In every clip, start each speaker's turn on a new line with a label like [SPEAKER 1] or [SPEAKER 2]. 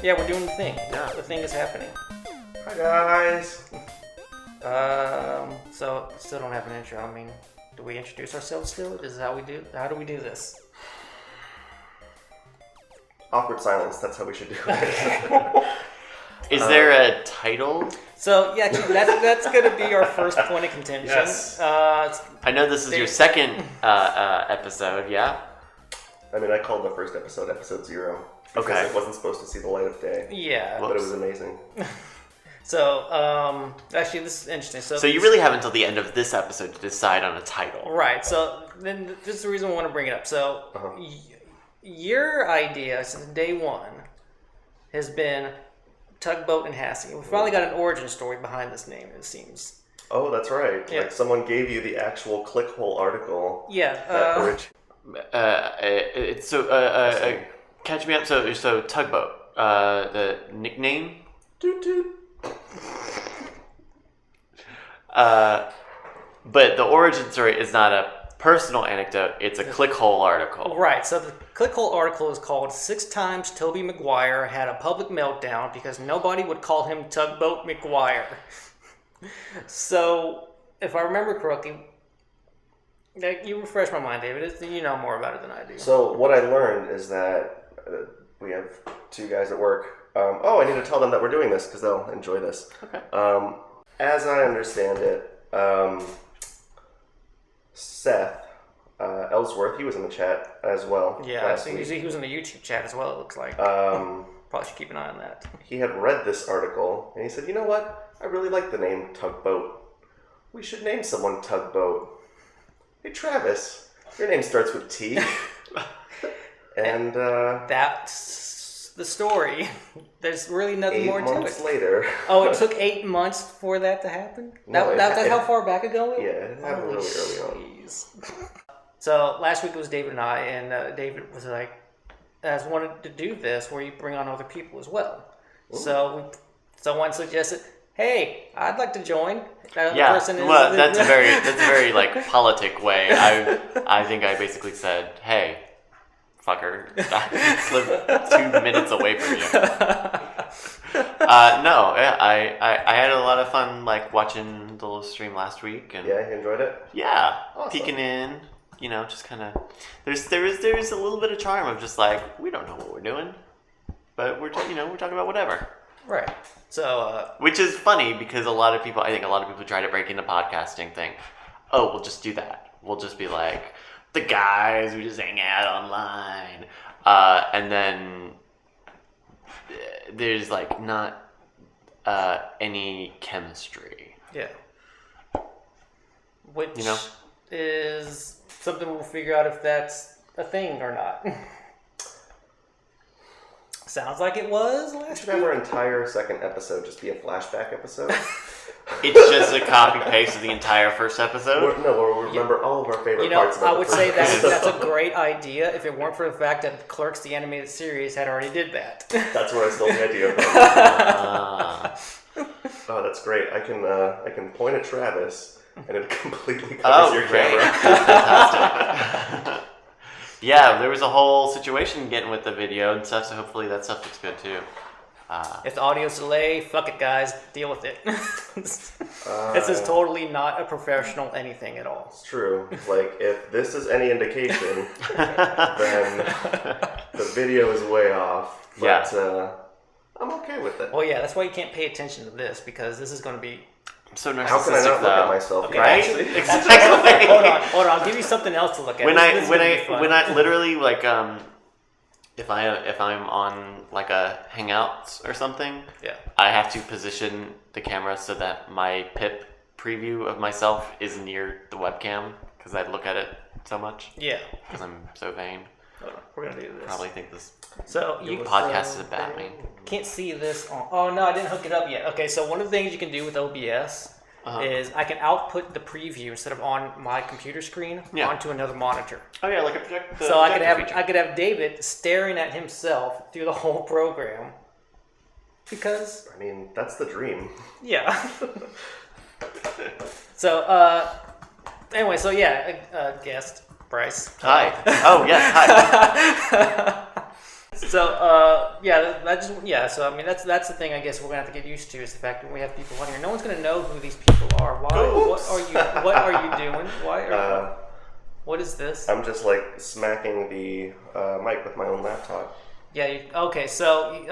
[SPEAKER 1] Yeah, we're doing the thing.
[SPEAKER 2] Yeah.
[SPEAKER 1] The thing is happening.
[SPEAKER 3] Hi guys.
[SPEAKER 1] So still don't have an intro. I mean, do we introduce ourselves still? This is how we do. How do we do this?
[SPEAKER 3] Awkward silence. That's how we should do it.
[SPEAKER 2] Is there a title?
[SPEAKER 1] So yeah, actually, that's going to be our first point of contention.
[SPEAKER 3] Yes.
[SPEAKER 2] I know this is your second episode, yeah?
[SPEAKER 3] I mean, I called the first episode episode 0 because
[SPEAKER 2] Okay.
[SPEAKER 3] it wasn't supposed to see the light of day.
[SPEAKER 1] Yeah.
[SPEAKER 3] But it was amazing.
[SPEAKER 1] So actually, this is interesting.
[SPEAKER 2] So you really have until the end of this episode to decide on a title.
[SPEAKER 1] Right. So then this is the reason we want to bring it up. So your idea since day one has been Tugboat and Hassy. We finally got an origin story behind this name, it seems.
[SPEAKER 3] Oh, that's right.
[SPEAKER 1] Yeah.
[SPEAKER 3] Like someone gave you the actual clickhole artitle.
[SPEAKER 1] Yeah.
[SPEAKER 2] Catch me up. So Tugboat, the nickname.
[SPEAKER 3] Toot toot.
[SPEAKER 2] But the origin story is not a personal anecdote. It's a clickhole article.
[SPEAKER 1] Right, so the clickhole article is called 6 Times Toby Maguire Had a Public Meltdown Because Nobody Would Call Him Tugboat McGuire. So, if I remember correctly, you refresh my mind, David. You know more about it than I do.
[SPEAKER 3] So what I learned is that we have 2 guys at work. I need to tell them that we're doing this because they'll enjoy this.
[SPEAKER 2] Okay.
[SPEAKER 3] As I understand it, Seth Ellsworth, he was in the chat as well.
[SPEAKER 1] Yeah, I think he was in the YouTube chat as well, it looks like. Probably should keep an eye on that.
[SPEAKER 3] He had read this article and he said, you know what? I really like the name Tugboat. We should name someone Tugboat. Hey, Travis, your name starts with T. And
[SPEAKER 1] that's the story. There's really nothing more to it.
[SPEAKER 3] 8 months later.
[SPEAKER 1] Oh, it took 8 months for that to happen?
[SPEAKER 3] No,
[SPEAKER 1] That's how far back ago?
[SPEAKER 3] Yeah, it happened really early on.
[SPEAKER 1] So last week it was David and I, and David was like, I just wanted to do this where you bring on other people as well.
[SPEAKER 3] Ooh.
[SPEAKER 1] So someone suggested, hey, I'd like to join.
[SPEAKER 2] That's a very like politic way. I think I basically said, hey, fucker, I live 2 minutes away from you. I had a lot of fun like watching the little stream last week, and
[SPEAKER 3] Yeah, you enjoyed it?
[SPEAKER 2] yeah,
[SPEAKER 3] Awesome.
[SPEAKER 2] peeking in, just kind of. There's a little bit of charm of just like we don't know what we're doing, but we're talking about whatever.
[SPEAKER 1] Right. So
[SPEAKER 2] Which is funny because I think a lot of people try to break into podcasting think, oh, we'll just do that. We'll just be like the guys who just hang out online, and then there's like not any chemistry.
[SPEAKER 1] yeah. Which is something we'll figure out if that's a thing or not. Sounds like it was
[SPEAKER 3] We
[SPEAKER 1] last
[SPEAKER 3] should have our entire second episode just be a flashback episode.
[SPEAKER 2] It's just a copy paste of the entire first episode.
[SPEAKER 3] We'll remember all of our favorite parts.
[SPEAKER 1] I would say that's a great idea if it weren't for the fact that Clerks, the animated series, had already did that.
[SPEAKER 3] That's where I stole the idea from. Oh, that's great. I can point at Travis and it completely covers your camera.
[SPEAKER 2] Fantastic. Yeah, there was a whole situation getting with the video and stuff, so hopefully that stuff looks good too.
[SPEAKER 1] If the audio's delayed, fuck it, guys. Deal with it. This is totally not a professional anything at all.
[SPEAKER 3] It's true. Like, if this is any indication, then the video is way off. But I'm okay with it.
[SPEAKER 1] Well, yeah, that's why you can't pay attention to this, because this is going to be...
[SPEAKER 2] I'm so narcissistic,
[SPEAKER 3] How can I not look at myself?
[SPEAKER 1] Okay,
[SPEAKER 2] right?
[SPEAKER 1] actually,
[SPEAKER 2] Exactly.
[SPEAKER 1] hold on. I'll give you something else to look at.
[SPEAKER 2] When
[SPEAKER 1] This
[SPEAKER 2] I literally like if I'm on like a Hangouts or something,
[SPEAKER 1] yeah,
[SPEAKER 2] I have to position the camera so that my pip preview of myself is near the webcam because I look at it so much.
[SPEAKER 1] Yeah,
[SPEAKER 2] because I'm so vain.
[SPEAKER 1] Hold on, we're gonna do this.
[SPEAKER 2] Probably think this
[SPEAKER 1] podcast
[SPEAKER 2] is about me.
[SPEAKER 1] Can't see this on. Oh no, I didn't hook it up yet. Okay, so one of the things you can do with OBS is I can output the preview instead of on my computer screen onto another monitor.
[SPEAKER 2] Oh yeah, like a projector.
[SPEAKER 1] So I could have David staring at himself through the whole program. Because
[SPEAKER 3] I mean, that's the dream.
[SPEAKER 1] yeah. So anyway, so yeah, guest Bryce.
[SPEAKER 2] Hi. Oh yes, hi.
[SPEAKER 1] So So I mean, that's the thing. I guess we're gonna have to get used to is the fact that we have people on here. No one's gonna know who these people are. Why?
[SPEAKER 3] Oops.
[SPEAKER 1] What are you doing? Why are what is this?
[SPEAKER 3] I'm just like smacking the mic with my own laptop.
[SPEAKER 1] Yeah. Okay. So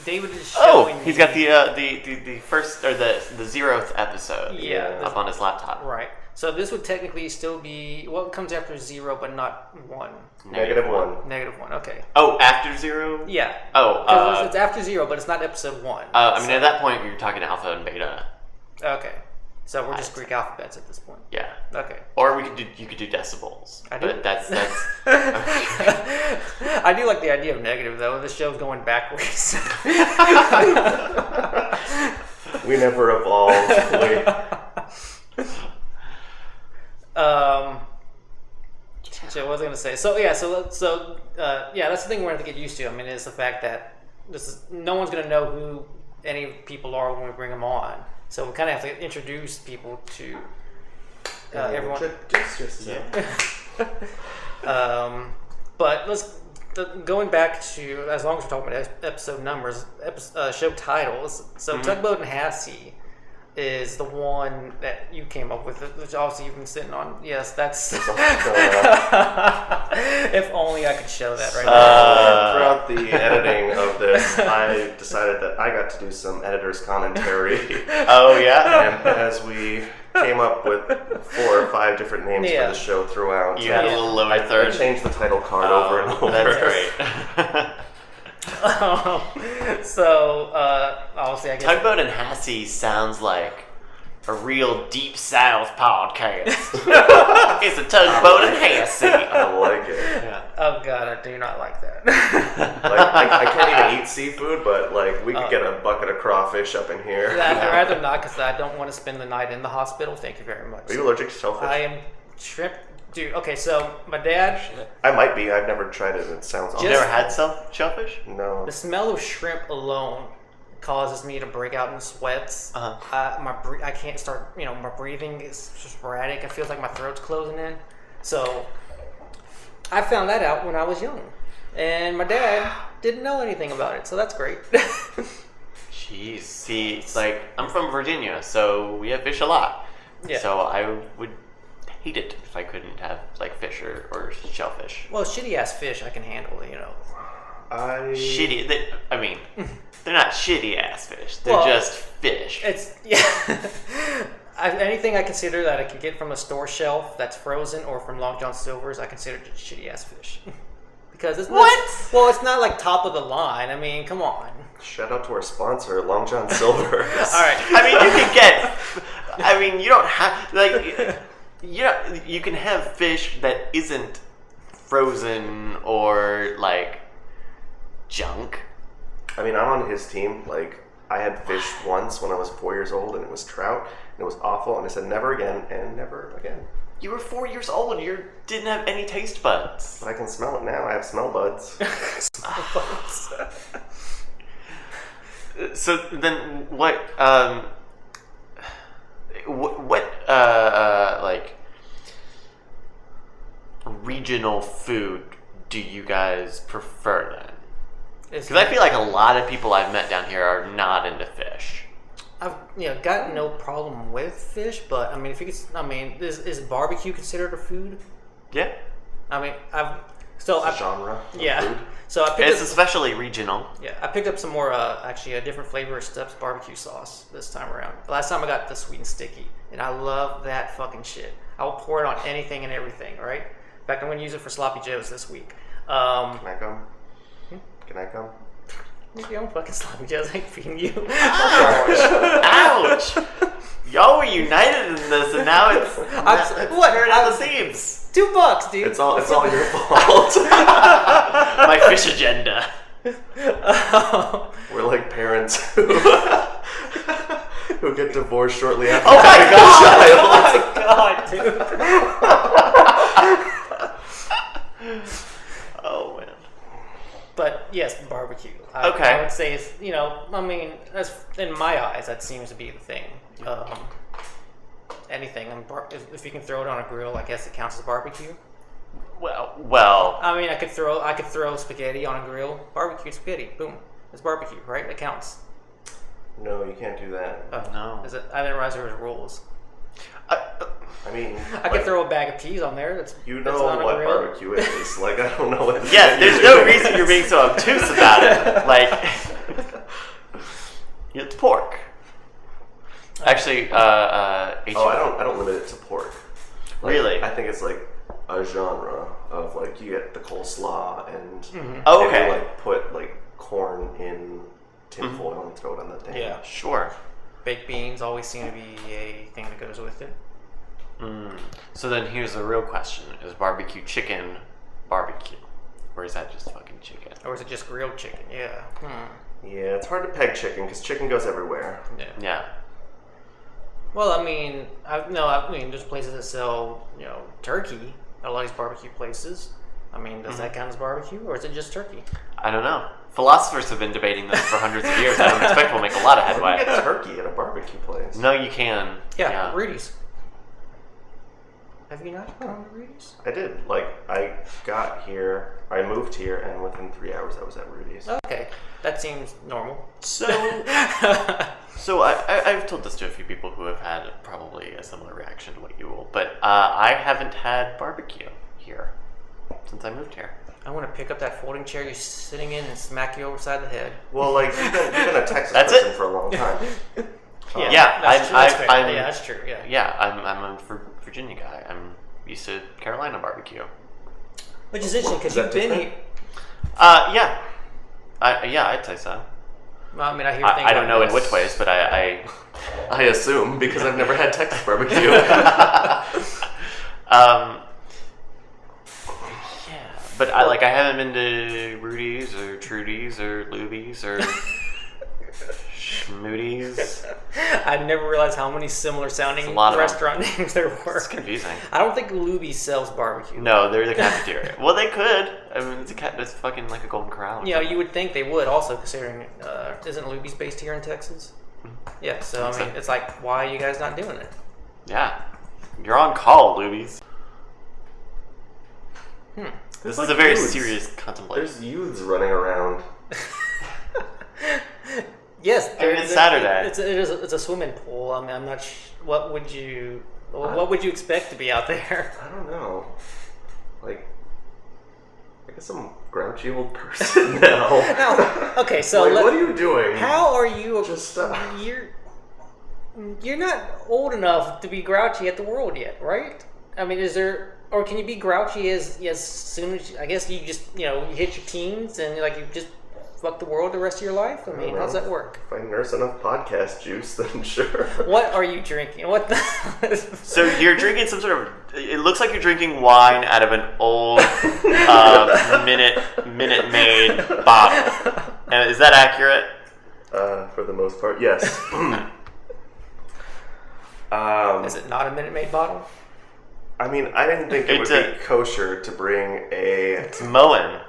[SPEAKER 1] David is showing.
[SPEAKER 2] He's got the first or the 0th episode.
[SPEAKER 1] Yeah.
[SPEAKER 2] Up on his laptop.
[SPEAKER 1] Right. So this would technically still be what comes after 0, but not 1.
[SPEAKER 3] -1.
[SPEAKER 1] -1. Okay.
[SPEAKER 2] Oh, after 0?
[SPEAKER 1] Yeah.
[SPEAKER 2] Oh,
[SPEAKER 1] 'Cause it's after 0, but it's not episode 1.
[SPEAKER 2] I mean, at that point, you're talking alpha and beta.
[SPEAKER 1] Okay. So we're just Greek alphabets at this point.
[SPEAKER 2] Yeah.
[SPEAKER 1] Okay.
[SPEAKER 2] Or you could do decibels. But that's.
[SPEAKER 1] I do like the idea of negative though. The show's going backwards.
[SPEAKER 3] We never evolved.
[SPEAKER 1] Shit, what was I gonna say? So that's the thing we're gonna have to get used to. I mean, is the fact that no one's gonna know who any people are when we bring them on. So we kind of have to introduce people to everyone.
[SPEAKER 3] Introduce yourself.
[SPEAKER 1] But going back to, as long as we're talking about episode numbers, show titles. So Tugboat and Hassy is the one that you came up with, which obviously you've been sitting on. Yes, that's. If only I could show that right now.
[SPEAKER 3] Throughout the editing of this, I decided that I got to do some editor's commentary.
[SPEAKER 2] Oh, yeah?
[SPEAKER 3] And as we came up with 4 or 5 different names for the show throughout,
[SPEAKER 2] you had a little lower
[SPEAKER 3] I
[SPEAKER 2] third.
[SPEAKER 3] changed the title card over and over.
[SPEAKER 2] That's great.
[SPEAKER 1] Obviously, I guess.
[SPEAKER 2] Tugboat and Hassy sounds like a real deep south podcast. It's a Tugboat and Hassy.
[SPEAKER 3] I like it.
[SPEAKER 2] Yeah.
[SPEAKER 1] Oh god, I do not like that.
[SPEAKER 3] I can't even eat seafood, but like we could get a bucket of crawfish up in here.
[SPEAKER 1] I'd rather not, because I don't want to spend the night in the hospital. Thank you very much.
[SPEAKER 3] Are you allergic to shellfish?
[SPEAKER 1] I am shrimp. Dude, okay, so my dad.
[SPEAKER 3] I might be. I've never tried it. It sounds awesome.
[SPEAKER 2] You never had shellfish?
[SPEAKER 3] No.
[SPEAKER 1] The smell of shrimp alone causes me to break out in sweats. I can't start. My breathing is just sporadic. It feels like my throat's closing in. So I found that out when I was young, and my dad didn't know anything about it. So that's great.
[SPEAKER 2] Jeez, see, it's like I'm from Virginia, so we have fish a lot.
[SPEAKER 1] Yeah.
[SPEAKER 2] So I would hate it if I couldn't have like fish or shellfish.
[SPEAKER 1] Well, shitty ass fish I can handle.
[SPEAKER 2] Shitty. They're not shitty ass fish. They're just fish.
[SPEAKER 1] Anything I consider that I can get from a store shelf that's frozen or from Long John Silver's, I consider shitty ass fish. Because it's not, it's not like top of the line. I mean, come on.
[SPEAKER 3] Shout out to our sponsor, Long John Silver's.
[SPEAKER 1] All right.
[SPEAKER 2] You don't have you can have fish that isn't frozen or like junk.
[SPEAKER 3] I'm on his team. Like, I had fish once when I was 4 years old, and it was trout, and it was awful, and I said never again, and never again.
[SPEAKER 2] You were 4 years old. You didn't have any taste buds.
[SPEAKER 3] But I can smell it now. I have smell buds.
[SPEAKER 2] So then, what regional food do you guys prefer then? Because I feel like a lot of people I've met down here are not into fish.
[SPEAKER 1] I've got no problem with fish, but if you could, is barbecue considered a food?
[SPEAKER 2] Yeah.
[SPEAKER 3] Genre.
[SPEAKER 1] Yeah.
[SPEAKER 3] Food.
[SPEAKER 1] So
[SPEAKER 2] It's especially regional.
[SPEAKER 1] Yeah, I picked up some more, a different flavor of Stubbs barbecue sauce this time around. The last time I got the sweet and sticky, and I love that fucking shit. I will pour it on anything and everything, all right? In fact, I'm going to use it for Sloppy Joes this week.
[SPEAKER 3] Can I come? Can I come?
[SPEAKER 1] Make your own fucking Sloppy Joes. I ain't feeding you.
[SPEAKER 2] Ouch! Y'all were united in this, and now it's tearing out the seams.
[SPEAKER 1] $2, dude.
[SPEAKER 3] It's all your fault.
[SPEAKER 2] My fish agenda.
[SPEAKER 3] We're like parents who get divorced shortly after
[SPEAKER 2] Oh my
[SPEAKER 3] having a child.
[SPEAKER 1] Oh my god, dude.
[SPEAKER 2] Oh man.
[SPEAKER 1] But yes, barbecue.
[SPEAKER 2] Okay.
[SPEAKER 1] I would say it's, that's, in my eyes, that seems to be the thing. Anything, if you can throw it on a grill, I guess it counts as barbecue.
[SPEAKER 2] Well.
[SPEAKER 1] I mean, I could throw spaghetti on a grill, barbecue spaghetti. Boom, it's barbecue, right? It counts.
[SPEAKER 3] No, you can't do that.
[SPEAKER 1] Oh,
[SPEAKER 2] No.
[SPEAKER 1] Is it? I didn't realize there was rules.
[SPEAKER 3] I mean,
[SPEAKER 1] I could throw a bag of peas on there. That's
[SPEAKER 3] you
[SPEAKER 1] that's
[SPEAKER 3] know
[SPEAKER 1] on a
[SPEAKER 3] what
[SPEAKER 1] grill.
[SPEAKER 3] barbecue is. Like, I don't know what.
[SPEAKER 2] Yeah, there's no reason you're being so obtuse about it. Like, it's pork. Actually,
[SPEAKER 3] I don't limit it to pork. Like,
[SPEAKER 2] Really?
[SPEAKER 3] I think it's like a genre of like you get the coleslaw and
[SPEAKER 2] Oh, okay.
[SPEAKER 3] they like put like corn in tinfoil and throw it on the thing.
[SPEAKER 1] Yeah.
[SPEAKER 2] Sure.
[SPEAKER 1] Baked beans always seem to be a thing that goes with it.
[SPEAKER 2] So then here's the real question. Is barbecue chicken barbecue? Or is that just fucking chicken?
[SPEAKER 1] Or is it just grilled chicken? Yeah.
[SPEAKER 3] Yeah, it's hard to peg chicken because chicken goes everywhere.
[SPEAKER 1] Yeah.
[SPEAKER 2] Yeah.
[SPEAKER 1] Well, I mean, there's places that sell, turkey. A lot of these barbecue places. I mean, does that count as barbecue, or is it just turkey?
[SPEAKER 2] I don't know. Philosophers have been debating this for hundreds of years. I don't expect we'll make a lot of
[SPEAKER 3] How do you
[SPEAKER 2] headway.
[SPEAKER 3] get turkey at a barbecue place?
[SPEAKER 2] No, you can.
[SPEAKER 1] Yeah, Rudy's. Have you not gone to Rudy's?
[SPEAKER 3] I did. Like, I got here, I moved here, and within 3 hours I was at Rudy's.
[SPEAKER 1] Okay, that seems normal.
[SPEAKER 2] So I've told this to a few people who have had probably a similar reaction to what you will, but I haven't had barbecue here since I moved here.
[SPEAKER 1] I want to pick up that folding chair you're sitting in and smack you over the head.
[SPEAKER 3] Well, like, you've been a Texas
[SPEAKER 2] That's
[SPEAKER 3] person
[SPEAKER 2] it.
[SPEAKER 3] for a long time.
[SPEAKER 2] Yeah,
[SPEAKER 1] that's true. That's fair.
[SPEAKER 2] I'm-
[SPEAKER 1] Yeah, that's true. Yeah.
[SPEAKER 2] Yeah, I'm a Virginia guy. I'm used to Carolina barbecue.
[SPEAKER 1] Which is interesting because
[SPEAKER 3] Is
[SPEAKER 1] you've
[SPEAKER 3] that
[SPEAKER 1] been
[SPEAKER 3] different?
[SPEAKER 1] here.
[SPEAKER 2] Yeah. I'd say so.
[SPEAKER 1] Well, I mean, I hear.
[SPEAKER 2] I don't know in which ways, but I
[SPEAKER 3] I assume, because I've never had Texas barbecue.
[SPEAKER 2] yeah, but I haven't been to Rudy's or Trudy's or Luby's or Schmoody's.
[SPEAKER 1] I never realized how many similar sounding
[SPEAKER 2] It's a lot of
[SPEAKER 1] restaurant names there were.
[SPEAKER 2] It's confusing.
[SPEAKER 1] I don't think Luby's sells barbecue.
[SPEAKER 2] No, they're the cafeteria. Well, they could. I mean, it's fucking like a Golden Corral.
[SPEAKER 1] You would think they would also, considering isn't Luby's based here in Texas? Yeah, so I mean, it's like, why are you guys not doing it?
[SPEAKER 2] Yeah, you're on call, Luby's. This
[SPEAKER 3] Like
[SPEAKER 2] is a very
[SPEAKER 3] youths.
[SPEAKER 2] serious contemplation.
[SPEAKER 3] There's youths running around.
[SPEAKER 1] Yes,
[SPEAKER 2] I mean, it's Saturday.
[SPEAKER 1] It's a swimming pool. I mean, I'm not. What would you expect to be out there?
[SPEAKER 3] I don't know. Like, I guess I'm a grouchy old person now.
[SPEAKER 1] Now, okay, so
[SPEAKER 3] like, what are you doing?
[SPEAKER 1] How are you?
[SPEAKER 3] Just
[SPEAKER 1] You're not old enough to be grouchy at the world yet, right? I mean, is there, or can you be grouchy as soon as I guess you just you hit your teens and like you just fuck the world the rest of your life? I mean, how's that work?
[SPEAKER 3] If I nurse enough podcast juice, then sure.
[SPEAKER 1] What are you drinking? What the?
[SPEAKER 2] So you're drinking some sort of. It looks like you're drinking wine out of an old Minute Maid bottle. Is that accurate?
[SPEAKER 3] For the most part, yes.
[SPEAKER 1] Is it not a Minute Maid bottle?
[SPEAKER 3] I mean, I didn't think it would
[SPEAKER 2] It's
[SPEAKER 3] be kosher to bring a.
[SPEAKER 2] It's Moen.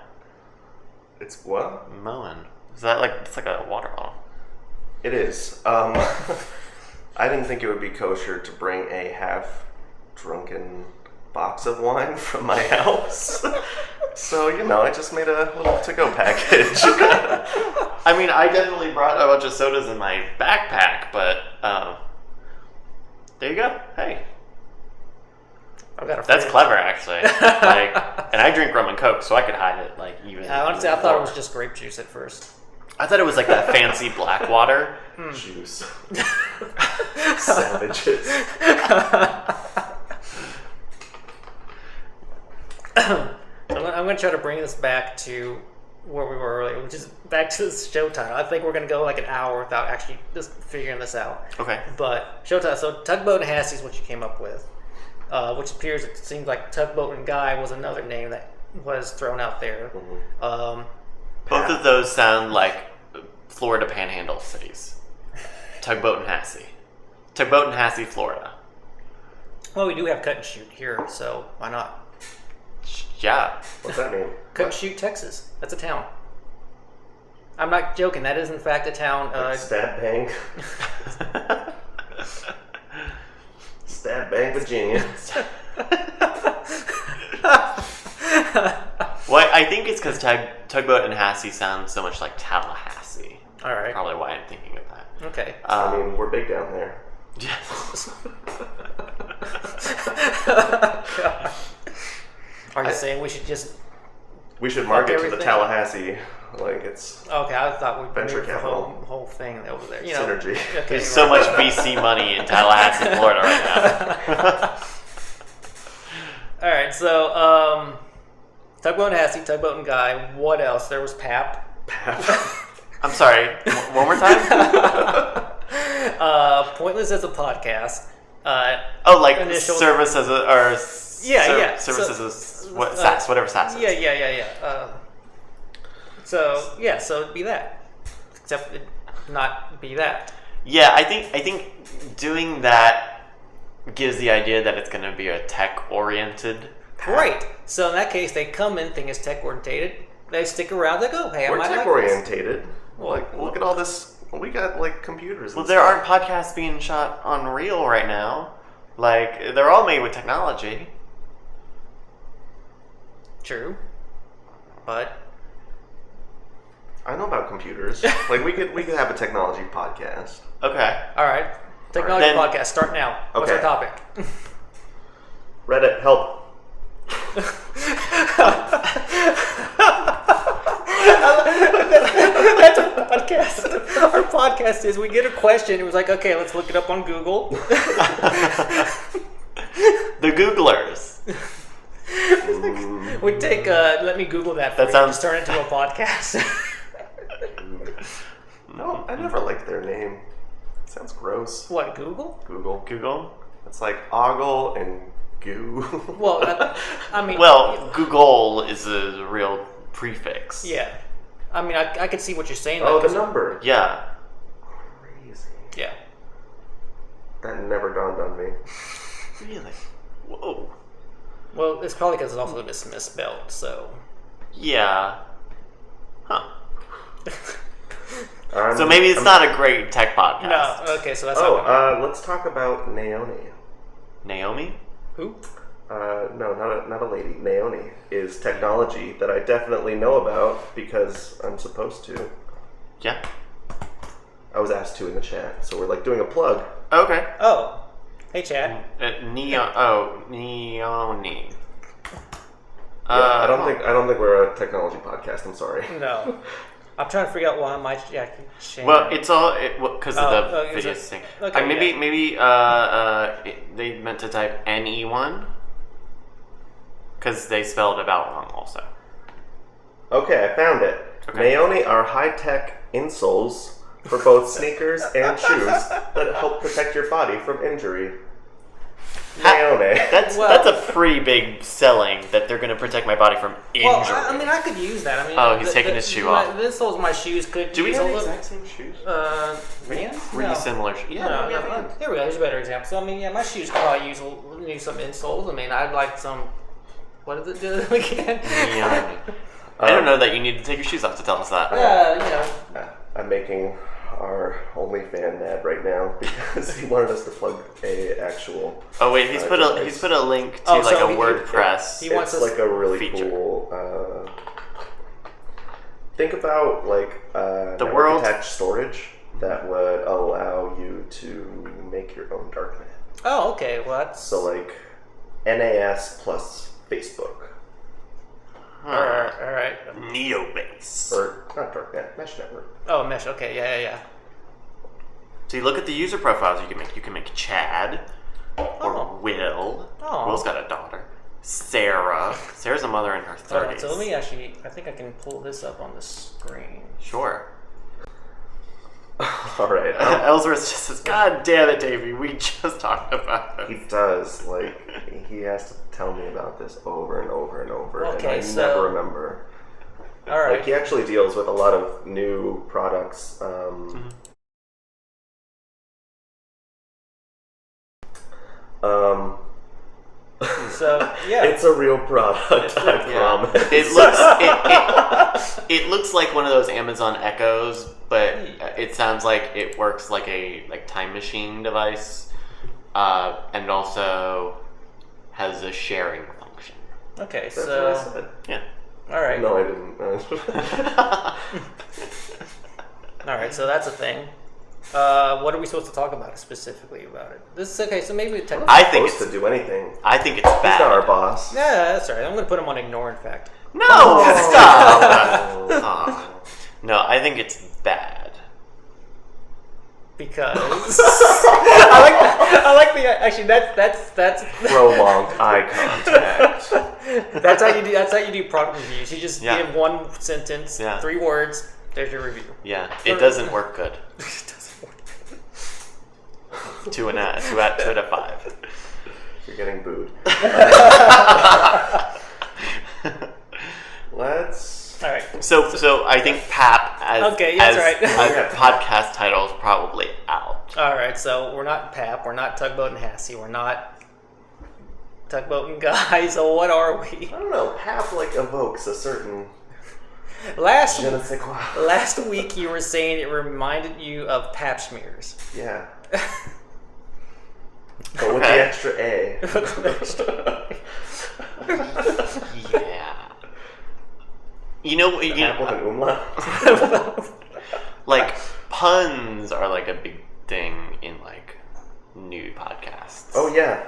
[SPEAKER 3] It's what?
[SPEAKER 2] Moen. Is that like it's like a water bottle?
[SPEAKER 3] It is. I didn't think it would be kosher to bring a half-drunken box of wine from my house. So, I just made a little to-go package.
[SPEAKER 2] I mean, I definitely brought a bunch of sodas in my backpack, but there you go. Hey,
[SPEAKER 1] I've got a
[SPEAKER 2] that's
[SPEAKER 1] fridge.
[SPEAKER 2] clever, actually. And I drink rum and coke, so I could hide it. Even
[SPEAKER 1] Honestly, I thought it was just grape juice at first.
[SPEAKER 2] I thought it was like that fancy black water.
[SPEAKER 3] Juice. Savages.
[SPEAKER 1] I'm going to try to bring this back to where we were earlier, which is back to the show title. I think we're going to go like an hour without actually just figuring this out.
[SPEAKER 2] Okay.
[SPEAKER 1] But show title. So Tugboat and Hassy is what you came up with, which appears, it seems like Tugboat and Guy was another name that was thrown out there.
[SPEAKER 2] Both of those sound like Florida Panhandle cities. Tugboat and Hassy. Tugboat and Hassy, Florida.
[SPEAKER 1] Well, we do have Cut and Shoot here, so why not?
[SPEAKER 2] Yeah.
[SPEAKER 3] What's that mean?
[SPEAKER 1] Cut and Shoot, Texas. That's a town. I'm not joking. That is, in fact, a town.
[SPEAKER 3] Stab Bang. Stab Bang, Virginia.
[SPEAKER 2] I think it's because Tugboat and Hassy sounds so much like Tallahassee.
[SPEAKER 1] All right.
[SPEAKER 2] Probably why I'm thinking of that.
[SPEAKER 1] Okay.
[SPEAKER 3] I mean, we're big down there.
[SPEAKER 2] Yes.
[SPEAKER 1] Are you saying we should just?
[SPEAKER 3] We should market to the
[SPEAKER 1] everything.
[SPEAKER 3] Tallahassee like it's
[SPEAKER 1] Okay, I thought we'd
[SPEAKER 3] Venture
[SPEAKER 1] move the
[SPEAKER 3] capital.
[SPEAKER 1] whole thing over there.
[SPEAKER 3] synergy.
[SPEAKER 1] Okay,
[SPEAKER 2] There's so much VC money in Tallahassee, Florida right now.
[SPEAKER 1] All right, so Tugboat and Hassy, Tugboat and Guy. What else? There was Pap.
[SPEAKER 2] I'm sorry. One more time.
[SPEAKER 1] Pointless as a podcast.
[SPEAKER 2] Like
[SPEAKER 1] Initial-
[SPEAKER 2] service as a or
[SPEAKER 1] Yeah.
[SPEAKER 2] service
[SPEAKER 1] So-
[SPEAKER 2] as a SaaS, whatever SaaS is.
[SPEAKER 1] Yeah. So it'd be that, except it not be that.
[SPEAKER 2] Yeah, I think doing that gives the idea that it's going to be a tech-oriented.
[SPEAKER 1] Right. So in that case, they come in, think it's tech orientated. They stick around. They go, hey, I
[SPEAKER 3] we're
[SPEAKER 1] might
[SPEAKER 3] tech
[SPEAKER 1] like this.
[SPEAKER 3] orientated. Like, look at all this. We got like computers. And
[SPEAKER 2] Well, there
[SPEAKER 3] stuff.
[SPEAKER 2] aren't podcasts being shot on reel right now. Like, they're all made with technology.
[SPEAKER 1] True, but
[SPEAKER 3] I know about computers. Like we could have a technology podcast.
[SPEAKER 2] Okay.
[SPEAKER 1] all right. Technology
[SPEAKER 2] Then-
[SPEAKER 1] podcast. Start now. What's our
[SPEAKER 3] Okay.
[SPEAKER 1] topic?
[SPEAKER 3] Reddit, help.
[SPEAKER 1] That's our podcast. Our podcast is we get a question. It was like, okay, let's look it up on Google.
[SPEAKER 2] The Googlers.
[SPEAKER 1] We take. Let me Google that. For
[SPEAKER 2] That
[SPEAKER 1] you.
[SPEAKER 2] sounds-
[SPEAKER 1] Just turn it into a podcast.
[SPEAKER 3] No, I never liked their name. Sounds gross.
[SPEAKER 1] What, Google?
[SPEAKER 2] Google?
[SPEAKER 3] It's like ogle and goo.
[SPEAKER 1] Well, I mean,
[SPEAKER 2] Well, Google is a real prefix.
[SPEAKER 1] yeah. I mean, I could see what you're saying.
[SPEAKER 3] Oh,
[SPEAKER 1] though,
[SPEAKER 3] the
[SPEAKER 1] 'cause-
[SPEAKER 3] number.
[SPEAKER 2] Yeah.
[SPEAKER 3] Crazy.
[SPEAKER 1] Yeah.
[SPEAKER 3] That never dawned on me.
[SPEAKER 2] Really? Whoa.
[SPEAKER 1] Well, it's probably because it's also misspelled. So.
[SPEAKER 2] Yeah. Huh.
[SPEAKER 3] I'm-
[SPEAKER 2] So maybe it's
[SPEAKER 3] I'm-
[SPEAKER 2] not a great tech podcast.
[SPEAKER 1] No. Okay, so that's
[SPEAKER 3] Oh,
[SPEAKER 1] not
[SPEAKER 3] let's talk about Naomi.
[SPEAKER 2] Naomi?
[SPEAKER 1] who?
[SPEAKER 3] No, not a lady. Naomi is technology that I definitely know about because I'm supposed to.
[SPEAKER 2] Yeah.
[SPEAKER 3] I was asked to in the chat, so we're like doing a plug.
[SPEAKER 2] Okay.
[SPEAKER 1] Oh, hey, Chad.
[SPEAKER 2] Neoni.
[SPEAKER 3] Yeah, I don't think we're a technology podcast. I'm sorry.
[SPEAKER 1] No, I'm trying to figure out why my Jackie Chan.
[SPEAKER 2] Well, it's all because of the
[SPEAKER 1] is
[SPEAKER 2] video
[SPEAKER 1] it-
[SPEAKER 2] thing.
[SPEAKER 1] okay,
[SPEAKER 2] Maybe they meant to type NE1 because they spelled about wrong also.
[SPEAKER 3] Okay, I found it.
[SPEAKER 2] Okay.
[SPEAKER 3] Naomi are high-tech insoles for both sneakers and shoes that help protect your body from injury. Naomi.
[SPEAKER 2] That's a pretty big selling that they're going to protect my body from injury.
[SPEAKER 1] Well, I mean, I could use that. I mean,
[SPEAKER 2] Oh, he's taking his shoe off.
[SPEAKER 1] This holds my shoes. Could
[SPEAKER 2] Do we
[SPEAKER 1] use
[SPEAKER 2] have
[SPEAKER 1] a
[SPEAKER 2] the
[SPEAKER 1] little.
[SPEAKER 2] exact same shoes?
[SPEAKER 1] Vans?
[SPEAKER 2] Pretty
[SPEAKER 1] No.
[SPEAKER 2] similar. Yeah,
[SPEAKER 1] No,
[SPEAKER 2] we have
[SPEAKER 1] no,
[SPEAKER 2] Vans.
[SPEAKER 1] here we go. Here's a better example. So I mean, yeah, my shoes could probably use some insoles. I mean, I'd like some. What does it do again?
[SPEAKER 2] Yeah. I don't know that you need to take your shoes off to tell us that.
[SPEAKER 3] I'm making our OnlyFan mad right now because he wanted us to plug a actual.
[SPEAKER 2] Oh wait, he's put a link to
[SPEAKER 1] Oh,
[SPEAKER 2] like
[SPEAKER 1] so
[SPEAKER 2] a
[SPEAKER 1] he-
[SPEAKER 2] WordPress.
[SPEAKER 1] he wants
[SPEAKER 3] It's
[SPEAKER 1] us-
[SPEAKER 3] like a really
[SPEAKER 2] feature.
[SPEAKER 3] cool. Think about like
[SPEAKER 2] The world-
[SPEAKER 3] attached storage that would allow you to make your own darknet.
[SPEAKER 1] Oh, okay. Well, that's
[SPEAKER 3] So like NAS plus Facebook.
[SPEAKER 1] all right.
[SPEAKER 2] Neobase.
[SPEAKER 3] Or not darknet, mesh network.
[SPEAKER 1] Oh, mesh. Okay, yeah.
[SPEAKER 2] So you look at the user profiles you can make. You can make Chad or
[SPEAKER 1] Oh.
[SPEAKER 2] Will.
[SPEAKER 1] Oh.
[SPEAKER 2] Will's got a daughter. Sarah. Sarah's a mother in her 30s.
[SPEAKER 1] So let me actually. I think I can pull this up on the screen.
[SPEAKER 2] Sure.
[SPEAKER 3] All right.
[SPEAKER 2] Ellsworth just says, "God damn it, Davey, we just talked about
[SPEAKER 3] He
[SPEAKER 2] this."
[SPEAKER 3] does. Like, he has to tell me about this over and over and over,
[SPEAKER 1] Okay,
[SPEAKER 3] and I
[SPEAKER 1] so-
[SPEAKER 3] never remember.
[SPEAKER 1] All right.
[SPEAKER 3] Like, he actually deals with a lot of new products.
[SPEAKER 1] So yeah.
[SPEAKER 3] It's a real product, I promise.
[SPEAKER 2] It looks like one of those Amazon Echoes, but it sounds like it works like a time machine device, and also has a sharing function.
[SPEAKER 1] Okay,
[SPEAKER 3] That's what I
[SPEAKER 1] so
[SPEAKER 3] said.
[SPEAKER 2] Yeah.
[SPEAKER 1] All right.
[SPEAKER 3] No, I didn't.
[SPEAKER 1] All right, so that's a thing. What are we supposed to talk about specifically about it? This is okay. So maybe
[SPEAKER 2] I think
[SPEAKER 3] supposed to do anything.
[SPEAKER 2] I think it's
[SPEAKER 3] He's
[SPEAKER 2] bad.
[SPEAKER 3] not our boss.
[SPEAKER 1] Yeah, that's all right. I'm gonna put him on ignore. In fact,
[SPEAKER 2] No, stop. No, I think it's bad.
[SPEAKER 1] because I like the actually that's
[SPEAKER 3] Prolonged eye contact.
[SPEAKER 1] that's how you do product reviews. You just
[SPEAKER 2] Yeah.
[SPEAKER 1] give one sentence,
[SPEAKER 2] Yeah.
[SPEAKER 1] 3 words. There's your review.
[SPEAKER 2] Yeah, it doesn't work good.
[SPEAKER 1] It doesn't work.
[SPEAKER 2] 2 out of 5.
[SPEAKER 3] You're getting booed. Let's.
[SPEAKER 1] All right.
[SPEAKER 2] So I think PAP as
[SPEAKER 1] Okay, that's
[SPEAKER 2] as
[SPEAKER 1] right.
[SPEAKER 2] a podcast title is probably out.
[SPEAKER 1] All right. So we're not PAP. We're not Tugboat and Hassy. We're not Tugboat and Guy. So what are we?
[SPEAKER 3] I don't know. Pap evokes a certain.
[SPEAKER 1] Last
[SPEAKER 3] Je ne sais quoi.
[SPEAKER 1] Last week you were saying it reminded you of pap smears.
[SPEAKER 3] Yeah. But with the extra A.
[SPEAKER 2] Yeah. You know,
[SPEAKER 3] Pap with an umlaut.
[SPEAKER 2] like puns are like a big thing in like new podcasts.
[SPEAKER 3] Oh yeah.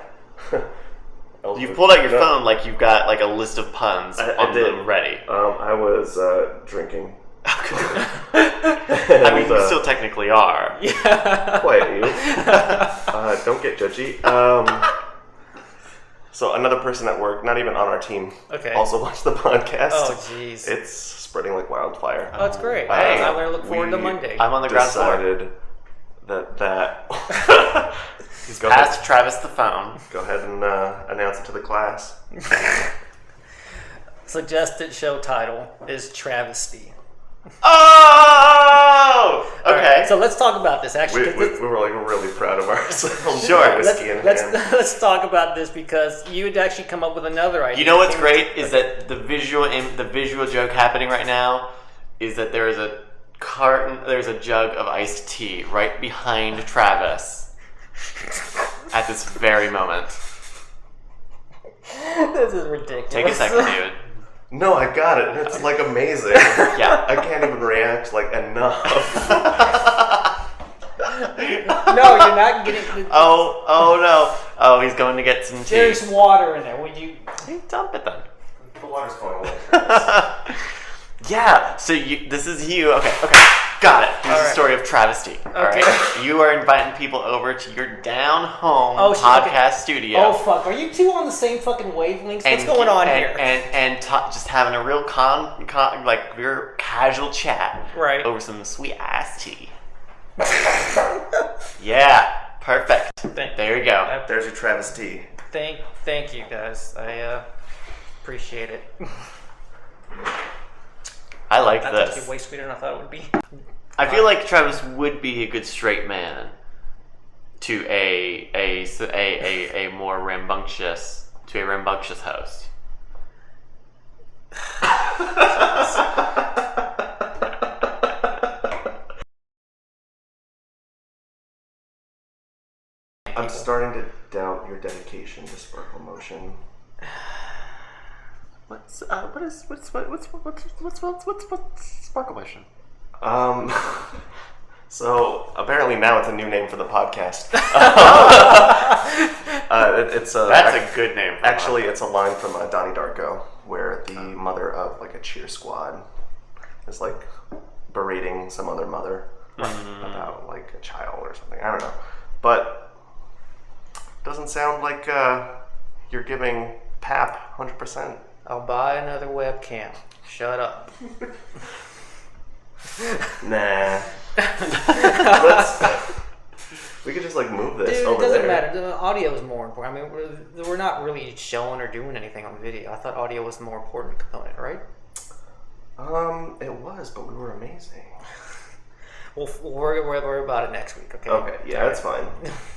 [SPEAKER 2] You pulled out your phone like you've got like a list of puns
[SPEAKER 3] I did.
[SPEAKER 2] ready.
[SPEAKER 3] I was drinking.
[SPEAKER 2] I mean, you still technically are.
[SPEAKER 1] Yeah.
[SPEAKER 3] Quiet, you. Don't get judgy. So another person at work, not even on our team,
[SPEAKER 1] Okay.
[SPEAKER 3] also watched the podcast.
[SPEAKER 1] Oh jeez.
[SPEAKER 3] It's spreading like wildfire.
[SPEAKER 1] Oh, it's great.
[SPEAKER 2] Hey,
[SPEAKER 1] I'm gonna look forward to
[SPEAKER 3] we-
[SPEAKER 1] Monday.
[SPEAKER 2] I'm on the ground floor.
[SPEAKER 3] Decided that go
[SPEAKER 2] Pass
[SPEAKER 3] ahead,
[SPEAKER 2] Travis the phone.
[SPEAKER 3] go ahead and announce it to the class.
[SPEAKER 1] Suggested show title is Travesty.
[SPEAKER 2] Oh!
[SPEAKER 1] All
[SPEAKER 2] Okay.
[SPEAKER 1] right, so let's talk about this. Actually,
[SPEAKER 3] We
[SPEAKER 1] 'cause
[SPEAKER 3] were like really proud of ourselves.
[SPEAKER 2] Sure.
[SPEAKER 3] Whiskey in
[SPEAKER 1] let's
[SPEAKER 3] hand.
[SPEAKER 1] let's talk about this because you had actually come up with another idea.
[SPEAKER 2] You know what's great is that the visual joke happening right now is that there is a there's a jug of iced tea right behind Travis at this very moment.
[SPEAKER 1] This is ridiculous.
[SPEAKER 2] Take a second, dude.
[SPEAKER 3] No, I got it. It's like amazing.
[SPEAKER 2] Yeah.
[SPEAKER 3] I can't even react like enough.
[SPEAKER 1] No, you're not getting.
[SPEAKER 2] Oh no. Oh, he's going to get some tea.
[SPEAKER 1] There's water in there. Would you?
[SPEAKER 2] Hey, dump it then.
[SPEAKER 3] The water's going away.
[SPEAKER 2] Yeah, so this is you. Okay, got it. Here's the
[SPEAKER 1] right.
[SPEAKER 2] story of Travesty. All right, you are inviting people over to your down-home podcast studio.
[SPEAKER 1] Oh fuck! Are you two on the same fucking wavelengths? What's going on here?
[SPEAKER 2] And just having a real like real casual chat
[SPEAKER 1] Right.
[SPEAKER 2] over some sweet iced tea. Yeah, perfect. There you go.
[SPEAKER 3] There's your travesty.
[SPEAKER 1] Thank you guys. I appreciate it.
[SPEAKER 2] I like
[SPEAKER 1] That's
[SPEAKER 2] this.
[SPEAKER 1] actually way sweeter than I thought it would be.
[SPEAKER 2] I feel like Travis would be a good straight man to a more rambunctious host.
[SPEAKER 3] I'm starting to doubt your dedication to Sparkle Motion.
[SPEAKER 2] What's Sparkle Motion?
[SPEAKER 3] So apparently now it's a new name for the podcast. It's
[SPEAKER 2] That's a good name. For
[SPEAKER 3] actually it's a line from Donnie Darko, where the mother of like a cheer squad is like berating some other mother about like a child or something. I don't know, but doesn't sound like you're giving Pap 100%.
[SPEAKER 1] I'll buy another webcam. Shut up.
[SPEAKER 3] Nah. We could just like move this
[SPEAKER 1] Dude,
[SPEAKER 3] over
[SPEAKER 1] it doesn't
[SPEAKER 3] there.
[SPEAKER 1] matter. The audio is more important. I mean, we're not really showing or doing anything on video. I thought audio was the more important component, right?
[SPEAKER 3] It was, but we were amazing.
[SPEAKER 1] We'll worry about it next week, okay?
[SPEAKER 3] Okay, yeah, that's fine.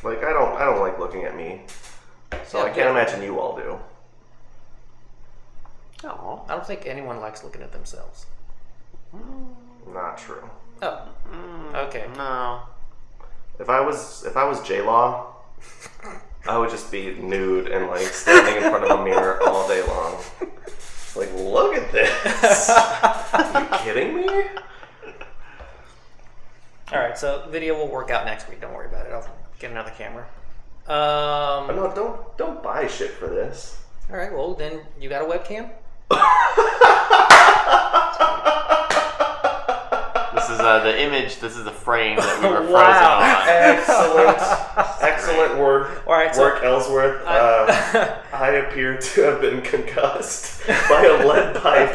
[SPEAKER 3] Like I don't like looking at me, so
[SPEAKER 1] Yeah,
[SPEAKER 3] I can't imagine you all do.
[SPEAKER 2] Oh,
[SPEAKER 1] I don't think anyone likes looking at themselves.
[SPEAKER 3] Not true.
[SPEAKER 1] Oh, okay.
[SPEAKER 2] no.
[SPEAKER 3] If I was J-Law, I would just be nude and like standing in front of a mirror all day long. It's like, look at this. Are you kidding me?
[SPEAKER 1] All right, so video will work out next week. Don't worry about it. I'll get another camera.
[SPEAKER 3] No, don't buy shit for this.
[SPEAKER 1] All right, well then you got a webcam?
[SPEAKER 2] This is the image. This is the frame that we were frozen
[SPEAKER 1] Wow.
[SPEAKER 2] on.
[SPEAKER 3] Excellent work.
[SPEAKER 1] All right, so
[SPEAKER 3] work, Ellsworth. I appear to have been concussed by a lead pipe,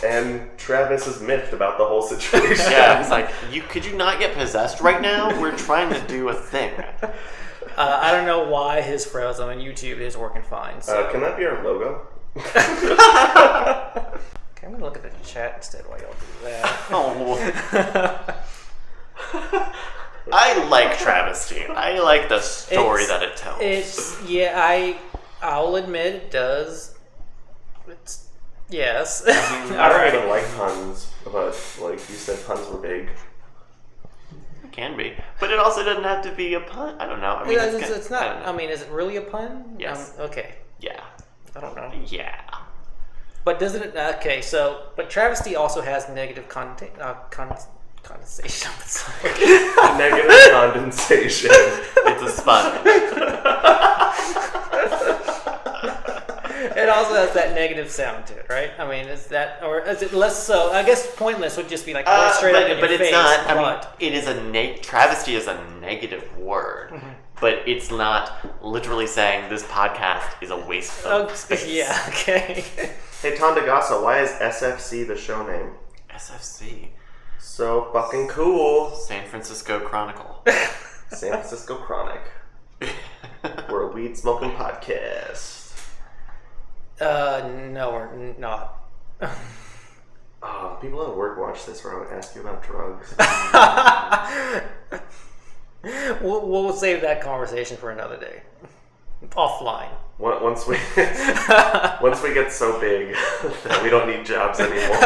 [SPEAKER 3] and Travis is miffed about the whole situation.
[SPEAKER 2] Yeah, it's like, could you not get possessed right now? We're trying to do a thing.
[SPEAKER 1] I don't know why his frozen on YouTube is working fine. So.
[SPEAKER 3] Can that be our logo?
[SPEAKER 1] Okay, I'm gonna look at the chat instead while y'all do that.
[SPEAKER 2] Oh. I like Travesty. I like the story that it tells.
[SPEAKER 1] I'll admit it does. It's yes.
[SPEAKER 3] I don't even like puns, but like you said, puns were big.
[SPEAKER 2] It can be, but it also doesn't have to be a pun. I don't know. I mean,
[SPEAKER 1] it's not. I mean, is it really a pun?
[SPEAKER 2] Yes.
[SPEAKER 1] Okay.
[SPEAKER 2] Yeah.
[SPEAKER 1] I don't know.
[SPEAKER 2] Yeah.
[SPEAKER 1] But doesn't it? Okay, so but travesty also has negative condensation.
[SPEAKER 3] Negative condensation.
[SPEAKER 2] It's a sponge.
[SPEAKER 1] It also has that negative sound to it, right? I mean, is that, or is it less so? I guess pointless would just be like straight up in your
[SPEAKER 2] but
[SPEAKER 1] face.
[SPEAKER 2] It's not. I mean, it is travesty is a negative word, but it's not literally saying this podcast is a waste of space.
[SPEAKER 1] Yeah. Okay.
[SPEAKER 3] Hey, Tondagasa, why is SFC the show name?
[SPEAKER 2] SFC.
[SPEAKER 3] So fucking cool.
[SPEAKER 2] San Francisco Chronicle.
[SPEAKER 3] San Francisco Chronic. We're a weed smoking podcast.
[SPEAKER 1] No, we're not.
[SPEAKER 3] Oh, people at work watch this where I would ask you about drugs.
[SPEAKER 1] We'll save that conversation for another day. Offline.
[SPEAKER 3] Once we get so big that we don't need jobs anymore.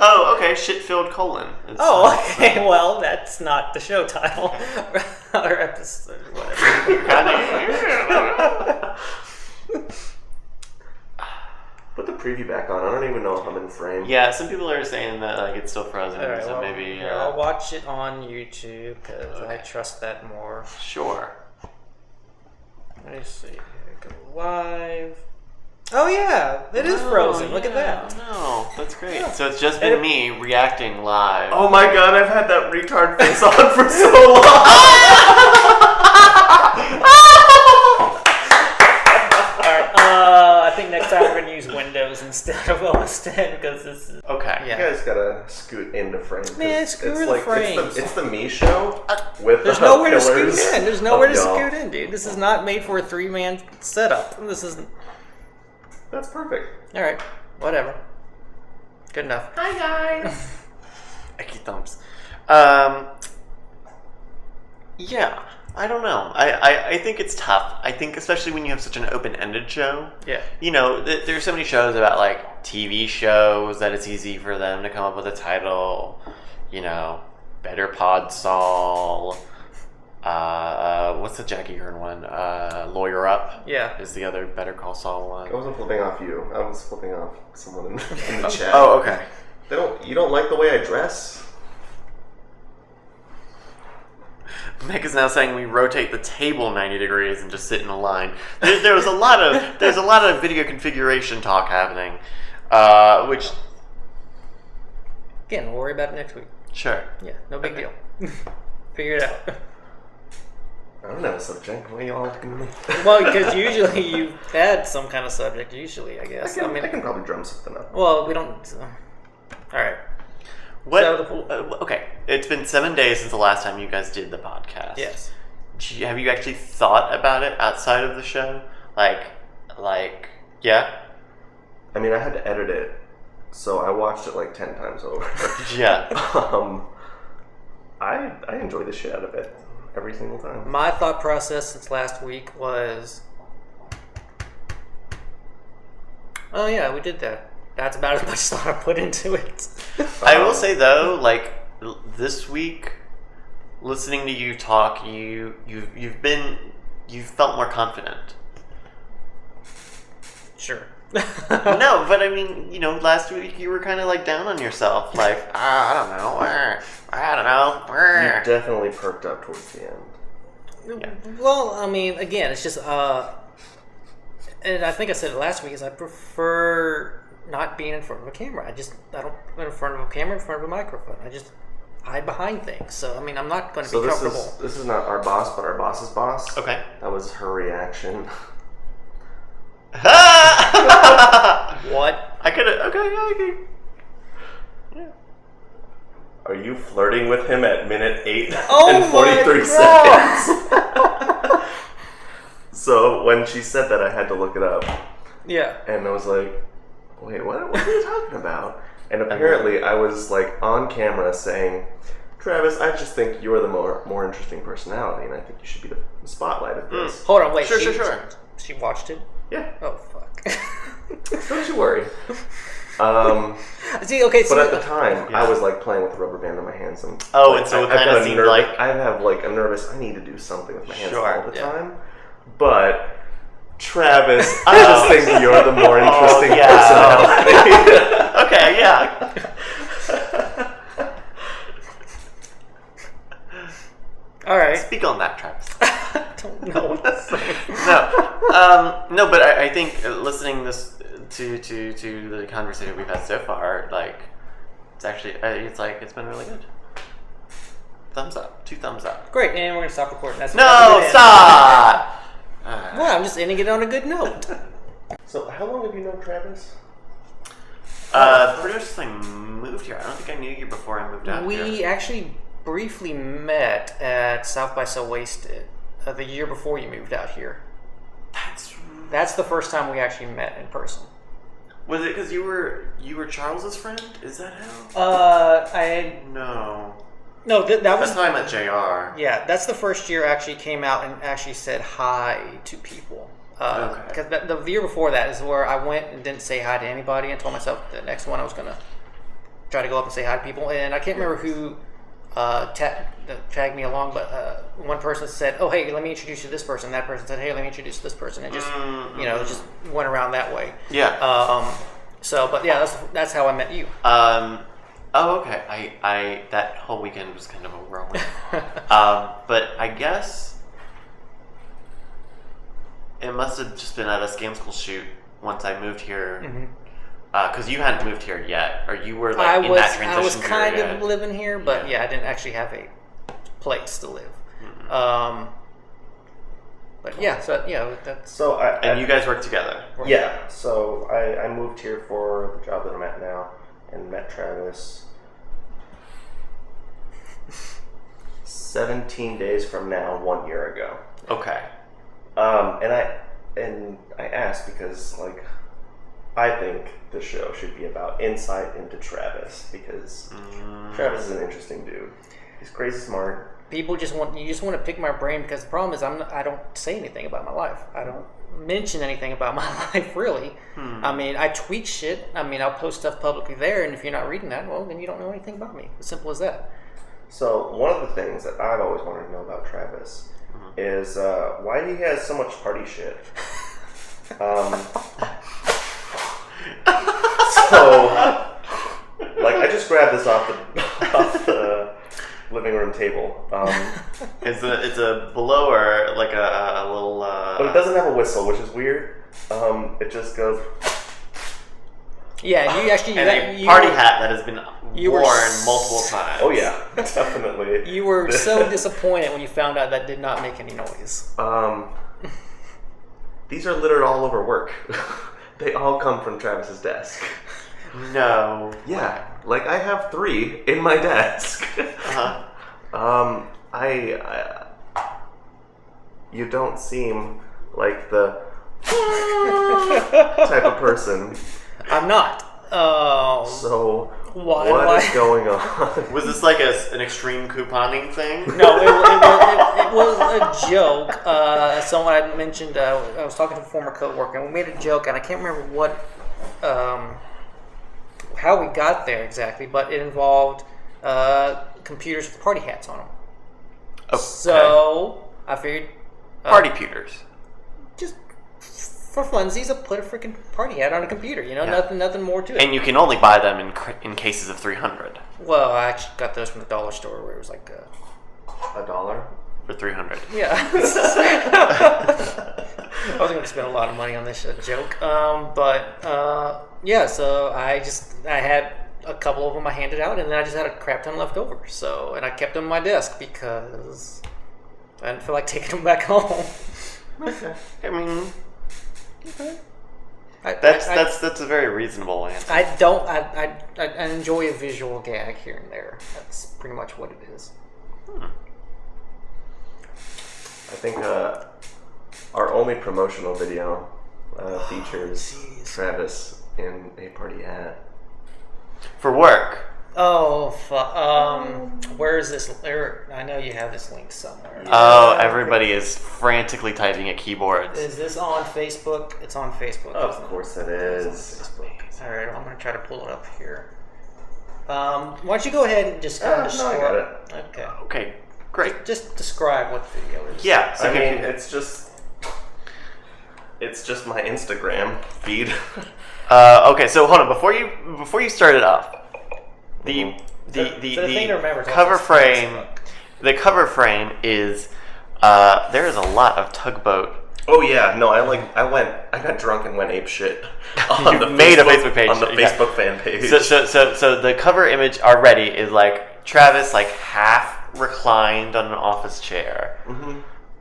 [SPEAKER 2] Oh, okay. Shit-filled colon.
[SPEAKER 1] Okay. Well, that's not the show title or episode, whatever.
[SPEAKER 3] Put the preview back on. I don't even know if I'm in frame.
[SPEAKER 2] Yeah, some people are saying that like it's still frozen,
[SPEAKER 1] Right,
[SPEAKER 2] so maybe.
[SPEAKER 1] I'll watch it on YouTube because I trust that more.
[SPEAKER 2] Sure.
[SPEAKER 1] Let me see. Go live. Oh yeah, it is frozen. Look at that.
[SPEAKER 2] No, that's great. Yeah. So it's just been me reacting live.
[SPEAKER 3] Oh my god, I've had that retard face on for so long.
[SPEAKER 1] I think next time we're gonna use Windows instead of OS 10 because this is
[SPEAKER 2] okay.
[SPEAKER 3] You guys gotta scoot into frame.
[SPEAKER 1] Man, screw the frames.
[SPEAKER 3] It's the me show with
[SPEAKER 1] there's
[SPEAKER 3] the
[SPEAKER 1] nowhere to
[SPEAKER 3] pillars
[SPEAKER 1] scoot in. There's nowhere to
[SPEAKER 3] y'all.
[SPEAKER 1] scoot in, dude. This is not made for a 3-man setup. This is.
[SPEAKER 3] That's perfect.
[SPEAKER 1] All right, whatever. Good enough.
[SPEAKER 3] Hi guys.
[SPEAKER 2] Icky thumbs. Yeah. I don't know. I think it's tough. I think especially when you have such an open-ended show.
[SPEAKER 1] Yeah.
[SPEAKER 2] You know, there's so many shows about like TV shows that it's easy for them to come up with a title. You know, Better Pod Saul. What's the Jackie Hearn one? Lawyer Up.
[SPEAKER 1] Yeah.
[SPEAKER 2] Is the other Better Call Saul one.
[SPEAKER 3] I wasn't flipping off you. I was flipping off someone in the chat.
[SPEAKER 2] Oh, okay.
[SPEAKER 3] You don't like the way I dress?
[SPEAKER 2] Nick is now saying we rotate the table 90 degrees and just sit in a line. There's a lot of video configuration talk happening, which
[SPEAKER 1] again, we'll worry about it next week.
[SPEAKER 2] sure.
[SPEAKER 1] Yeah, no big deal. Figure it out.
[SPEAKER 3] I don't have a subject. What are y'all looking at me?
[SPEAKER 1] Well, because usually you had some kind of subject. Usually, I guess.
[SPEAKER 3] I can probably drum something up.
[SPEAKER 1] Well, we don't. All right.
[SPEAKER 2] What?
[SPEAKER 1] So
[SPEAKER 2] okay, it's been 7 days since the last time you guys did the podcast.
[SPEAKER 1] Yes.
[SPEAKER 2] Have you actually thought about it outside of the show? Like, yeah?
[SPEAKER 3] I mean, I had to edit it, so I watched it like 10 times over.
[SPEAKER 2] Yeah.
[SPEAKER 3] I enjoy the shit out of it every single time.
[SPEAKER 1] My thought process since last week was, oh yeah, we did that. That's about as much thought I put into it.
[SPEAKER 2] I will say though, like this week, listening to you talk, you've felt more confident.
[SPEAKER 1] Sure.
[SPEAKER 2] No, but I mean, last week you were kind of like down on yourself, like I don't know, I don't know.
[SPEAKER 3] You definitely perked up towards the end.
[SPEAKER 2] Yeah.
[SPEAKER 1] Well, I mean, again, it's just, and I think I said it last week, is I prefer not being in front of a camera. I don't put in front of a camera, in front of a microphone. I just hide behind things. So, I mean, I'm not going to be comfortable.
[SPEAKER 3] This is not our boss, but our boss's boss.
[SPEAKER 2] Okay.
[SPEAKER 3] That was her reaction.
[SPEAKER 1] What?
[SPEAKER 2] I could have. Okay. Yeah.
[SPEAKER 3] Are you flirting with him at minute 8
[SPEAKER 1] Oh
[SPEAKER 3] and 43
[SPEAKER 1] my
[SPEAKER 3] seconds? So when she said that, I had to look it up.
[SPEAKER 1] Yeah.
[SPEAKER 3] And I was like, wait, what are you talking about? And apparently I was like on camera saying, Travis, I just think you're the more interesting personality, and I think you should be the spotlight of this.
[SPEAKER 1] Hold on, wait.
[SPEAKER 2] Sure.
[SPEAKER 1] She watched it?
[SPEAKER 3] Yeah.
[SPEAKER 1] Oh, fuck.
[SPEAKER 3] Don't you worry.
[SPEAKER 1] See, okay, so...
[SPEAKER 3] But at the time, I was like playing with the rubber band in my hands. And
[SPEAKER 2] and so it kind of seemed like...
[SPEAKER 3] I have like a nervous, I need to do something with my hands all the
[SPEAKER 2] yeah.
[SPEAKER 3] time. But, Travis, I just think you're the more interesting personality.
[SPEAKER 2] Okay, yeah.
[SPEAKER 1] All right.
[SPEAKER 2] Speak on that, Travis.
[SPEAKER 1] I don't know what to say.
[SPEAKER 2] No, but I think listening this to the conversation we've had so far, like, it's actually, it's been really good. Thumbs up. 2 thumbs up.
[SPEAKER 1] Great, and we're going to stop recording. That's
[SPEAKER 2] Stop!
[SPEAKER 1] Well, I'm just ending it on a good note.
[SPEAKER 3] So, how long have you known Travis?
[SPEAKER 2] Pretty much since I moved here. I don't think I knew you before I moved out here.
[SPEAKER 1] We actually briefly met at South by Southwasted the year before you moved out here. That's the first time we actually met in person.
[SPEAKER 2] Was it because you were Charles's friend? Is that how?
[SPEAKER 1] No, that was...
[SPEAKER 2] That's how I met JR.
[SPEAKER 1] Yeah, that's the first year I actually came out and actually said hi to people.
[SPEAKER 2] Okay.
[SPEAKER 1] Because the year before that is where I went and didn't say hi to anybody and told myself the next one I was going to try to go up and say hi to people. And I can't remember who tagged me along, but one person said, oh, hey, let me introduce you to this person. That person said, hey, let me introduce you to this person. And just, it just went around that way.
[SPEAKER 2] Yeah.
[SPEAKER 1] But yeah, that's how I met you.
[SPEAKER 2] Oh, okay. I that whole weekend was kind of a whirlwind. But I guess it must have just been at a Scam School shoot once I moved here. Because you hadn't moved here yet, or you were like in that transition
[SPEAKER 1] I was kind
[SPEAKER 2] period.
[SPEAKER 1] of living here, but yeah, I didn't actually have a place to live. But yeah, so that's...
[SPEAKER 3] So
[SPEAKER 2] and you guys work together.
[SPEAKER 3] Yeah, so I moved here for the job that I'm at now and met Travis 17 days from now, 1 year ago.
[SPEAKER 2] Okay.
[SPEAKER 3] And I asked because I think the show should be about insight into Travis because Travis is an interesting dude. He's crazy smart.
[SPEAKER 1] People just want to pick my brain because the problem is I don't say anything about my life. I don't mention anything about my life really. I mean, I tweet shit. I mean, I'll post stuff publicly there, and if you're not reading that, well, then you don't know anything about me. As simple as that.
[SPEAKER 3] So one of the things that I've always wanted to know about Travis is why he has so much party shit. So, I just grabbed this off the living room table.
[SPEAKER 2] It's a blower, like a little.
[SPEAKER 3] But it doesn't have a whistle, which is weird. It just goes.
[SPEAKER 1] Yeah, you actually
[SPEAKER 2] and a party hat that has been worn multiple times.
[SPEAKER 3] Oh yeah, definitely.
[SPEAKER 1] You were so disappointed when you found out that did not make any noise.
[SPEAKER 3] These are littered all over work. They all come from Travis's desk.
[SPEAKER 2] No.
[SPEAKER 3] Yeah, I have 3 in my desk. You don't seem like the type of person.
[SPEAKER 1] I'm not.
[SPEAKER 3] So
[SPEAKER 1] what
[SPEAKER 3] is going on?
[SPEAKER 2] Was this like an extreme couponing thing?
[SPEAKER 1] No, it was a joke. Someone had mentioned, I was talking to a former coworker, and we made a joke, and I can't remember how we got there exactly, but it involved computers with party hats on them.
[SPEAKER 2] Okay.
[SPEAKER 1] So I figured
[SPEAKER 2] party pewters.
[SPEAKER 1] Just for funsies, I'll put a freaking party hat on a computer. You know, nothing more to it.
[SPEAKER 2] And you can only buy them in cases of 300.
[SPEAKER 1] Well, I actually got those from the dollar store where it was like
[SPEAKER 3] $1
[SPEAKER 2] for 300.
[SPEAKER 1] Yeah. I wasn't going to spend a lot of money on this joke. Yeah, so I had a couple of them I handed out, and then I just had a crap ton left over. So, and I kept them on my desk because I didn't feel like taking them back home.
[SPEAKER 2] Okay. I mean,
[SPEAKER 1] Okay.
[SPEAKER 2] that's a very reasonable answer.
[SPEAKER 1] I enjoy a visual gag here and there. That's pretty much what it is.
[SPEAKER 3] I think our only promotional video features Travis in a party hat.
[SPEAKER 2] For work.
[SPEAKER 1] Oh, where is this? I know you have this link somewhere.
[SPEAKER 2] Oh, everybody is frantically typing at keyboards.
[SPEAKER 1] Is this on Facebook? It's on Facebook.
[SPEAKER 3] Of course it is.
[SPEAKER 1] All right, I'm going to try to pull it up here. Why don't you go ahead and just kind of describe?
[SPEAKER 3] No, I got it.
[SPEAKER 1] Okay.
[SPEAKER 2] Okay, great.
[SPEAKER 1] Just describe what the video is.
[SPEAKER 2] Yeah, so
[SPEAKER 3] I mean, it's just my Instagram feed.
[SPEAKER 2] Okay, so hold on. Before you start it off, the
[SPEAKER 1] thing to remember is
[SPEAKER 2] cover
[SPEAKER 1] also
[SPEAKER 2] frame.
[SPEAKER 1] Facebook.
[SPEAKER 2] The cover frame is there is a lot of Tugboat.
[SPEAKER 3] Oh yeah, no, I got drunk and went ape shit.
[SPEAKER 2] You made a Facebook page
[SPEAKER 3] on the
[SPEAKER 2] yeah.
[SPEAKER 3] Facebook fan page.
[SPEAKER 2] So the cover image already is like Travis like half reclined on an office chair.
[SPEAKER 3] Mm-hmm.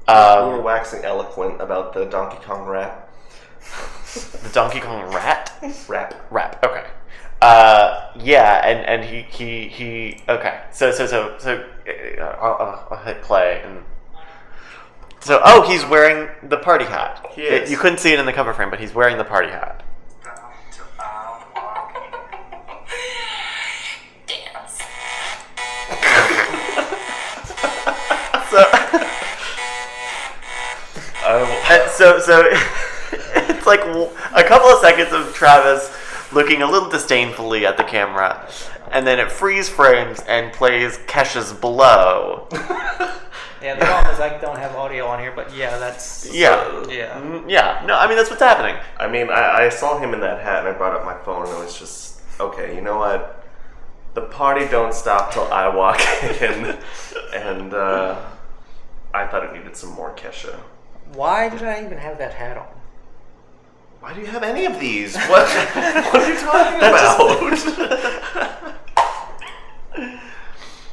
[SPEAKER 3] We were waxing eloquent about the Donkey Kong rap.
[SPEAKER 2] The Donkey Kong rat?
[SPEAKER 3] Rap.
[SPEAKER 2] Okay. Yeah, and he. Okay. So I'll hit play and. So he's wearing the party hat.
[SPEAKER 3] He is.
[SPEAKER 2] You couldn't see it in the cover frame, but he's wearing the party hat.
[SPEAKER 4] Dance.
[SPEAKER 2] So it's like a couple of seconds of Travis looking a little disdainfully at the camera, and then it freeze frames and plays Kesha's Blow.
[SPEAKER 1] Yeah, the problem is I don't have audio on here, but yeah, that's...
[SPEAKER 2] Yeah. Yeah. No, I mean, that's what's happening.
[SPEAKER 3] I mean, I saw him in that hat and I brought up my phone and I was just, okay, you know what? The party don't stop till I walk in. And I thought it needed some more Kesha.
[SPEAKER 1] Why did I even have that hat on?
[SPEAKER 3] Why do you have any of these? What are you talking about?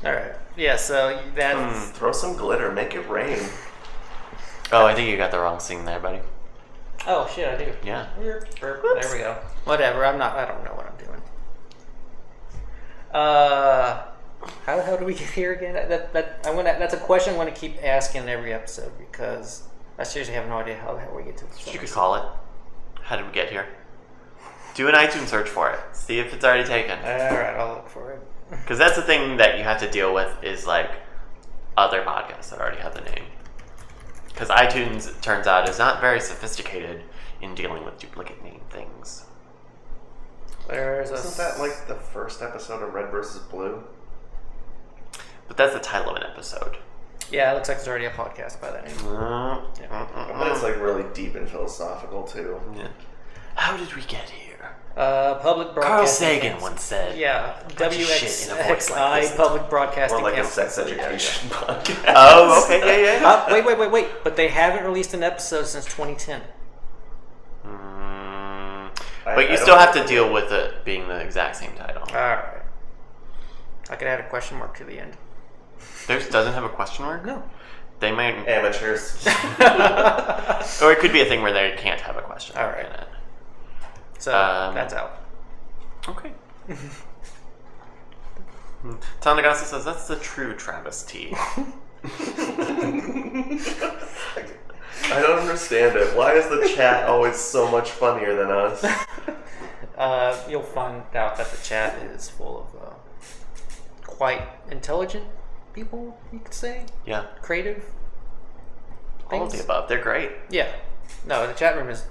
[SPEAKER 1] Alright. Yeah, so that's...
[SPEAKER 3] Throw some glitter, make it rain.
[SPEAKER 2] Oh, I think you got the wrong scene there, buddy.
[SPEAKER 1] Oh, shit, I do.
[SPEAKER 2] Yeah.
[SPEAKER 1] There we go. Whatever, I don't know what I'm doing. How the hell do we get here again? That's a question I want to keep asking in every episode because I seriously have no idea how the hell we get to this.
[SPEAKER 2] You could call it. How did we get here? Do an iTunes search for it. See if it's already taken.
[SPEAKER 1] Alright, I'll look for it.
[SPEAKER 2] Because that's the thing that you have to deal with is like other podcasts that already have the name. Because iTunes, it turns out, is not very sophisticated in dealing with duplicate name things.
[SPEAKER 3] Isn't that like the first episode of Red vs. Blue?
[SPEAKER 2] But that's the title of an episode.
[SPEAKER 1] Yeah, it looks like there's already a podcast by that name.
[SPEAKER 3] But it's like really deep and philosophical too.
[SPEAKER 2] Yeah. How did we get here?
[SPEAKER 1] Public broadcasting.
[SPEAKER 2] Carl Sagan once said.
[SPEAKER 1] Yeah,
[SPEAKER 2] bunch of shit in a voice like this.
[SPEAKER 1] WXI Public Broadcasting.
[SPEAKER 3] More like a
[SPEAKER 1] Council.
[SPEAKER 3] sex education podcast.
[SPEAKER 2] Oh, okay, yeah.
[SPEAKER 1] Wait. But they haven't released an episode since 2010.
[SPEAKER 2] But you still have to deal with it being the exact same title.
[SPEAKER 1] Alright. I could add a question mark to the end.
[SPEAKER 2] Theirs doesn't have a question mark?
[SPEAKER 1] No.
[SPEAKER 2] They might.
[SPEAKER 3] Amateurs.
[SPEAKER 2] Or it could be a thing where they can't have a question mark
[SPEAKER 1] Alright.
[SPEAKER 2] in it.
[SPEAKER 1] So, that's out.
[SPEAKER 2] Okay. Tanagasa says that's the true travesty.
[SPEAKER 3] I don't understand it. Why is the chat always so much funnier than us?
[SPEAKER 1] You'll find out that the chat is full of quite intelligent people, you could say.
[SPEAKER 2] Yeah.
[SPEAKER 1] Creative.
[SPEAKER 2] All of the
[SPEAKER 1] things.
[SPEAKER 2] above. They're great.
[SPEAKER 1] Yeah. No, the chat room is...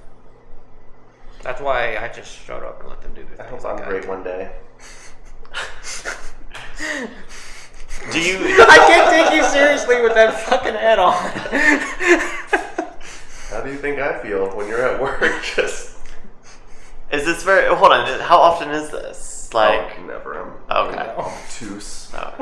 [SPEAKER 1] That's why I just showed up and let them do the
[SPEAKER 3] I
[SPEAKER 1] things
[SPEAKER 3] hope I'm
[SPEAKER 1] gotta
[SPEAKER 3] great
[SPEAKER 1] do.
[SPEAKER 3] one day.
[SPEAKER 2] Do you...
[SPEAKER 1] I can't take you seriously with that fucking hat on.
[SPEAKER 3] How do you think I feel when you're at work? Just
[SPEAKER 2] Is this very? Hold on. How often is this? Like,
[SPEAKER 3] never.
[SPEAKER 2] okay.
[SPEAKER 3] Obtuse.
[SPEAKER 2] Oh.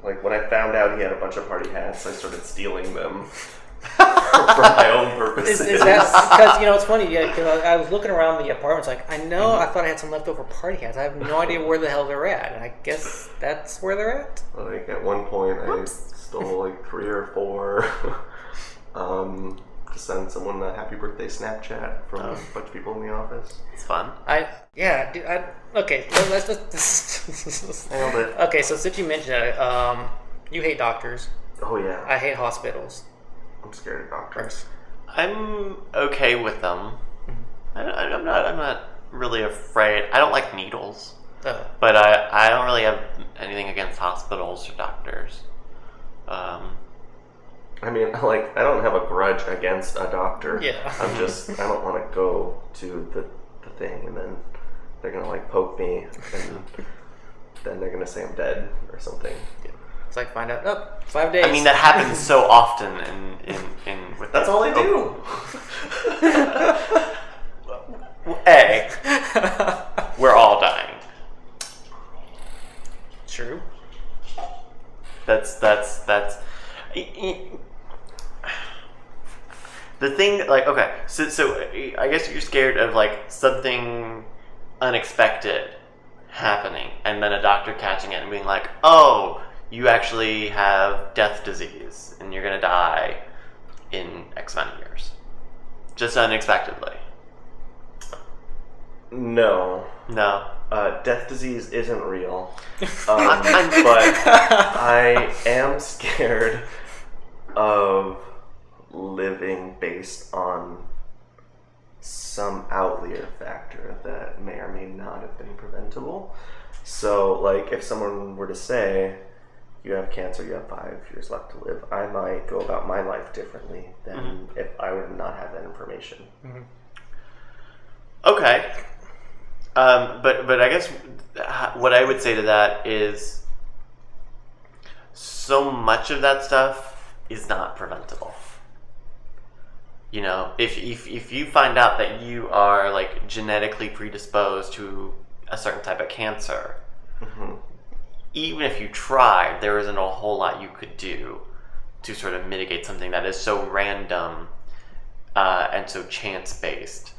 [SPEAKER 3] Like when I found out he had a bunch of party hats, I started stealing them for my own purposes.
[SPEAKER 1] Is that because it's funny? Yeah, because I was looking around the apartments. Like I know I thought I had some leftover party hats. I have no idea where the hell they're at, and I guess that's where they're at.
[SPEAKER 3] Like at one point, I stole like 3 or 4. To send someone a happy birthday Snapchat from a bunch of people in the office.
[SPEAKER 2] It's fun.
[SPEAKER 1] Okay. Let's
[SPEAKER 3] Nailed it.
[SPEAKER 1] okay. So since you mentioned that, you hate doctors.
[SPEAKER 3] Oh yeah.
[SPEAKER 1] I hate hospitals.
[SPEAKER 3] I'm scared of doctors.
[SPEAKER 2] I'm okay with them. I'm not really afraid. I don't like needles, but I don't really have anything against hospitals or doctors.
[SPEAKER 3] I mean, like, I don't have a grudge against a doctor.
[SPEAKER 1] Yeah.
[SPEAKER 3] I don't want to go to the thing and then they're going to, like, poke me and then they're going to say I'm dead or something.
[SPEAKER 1] Yeah. It's like find out, 5 days.
[SPEAKER 2] I mean, that happens so often in with
[SPEAKER 3] That's all I do.
[SPEAKER 2] We're all dying.
[SPEAKER 1] True.
[SPEAKER 2] That's the thing. Like, okay, so I guess you're scared of like something unexpected happening, and then a doctor catching it and being like, "Oh, you actually have death disease, and you're gonna die in X amount of years," just unexpectedly.
[SPEAKER 3] No. Death disease isn't real. But I am scared of living based on some outlier factor that may or may not have been preventable. So, like, if someone were to say, you have cancer, you have 5 years left to live, I might go about my life differently than if I were to not have that information.
[SPEAKER 1] Mm-hmm.
[SPEAKER 2] Okay. But I guess what I would say to that is so much of that stuff is not preventable. You know, if you find out that you are like genetically predisposed to a certain type of cancer, even if you tried, there isn't a whole lot you could do to sort of mitigate something that is so random and so chance-based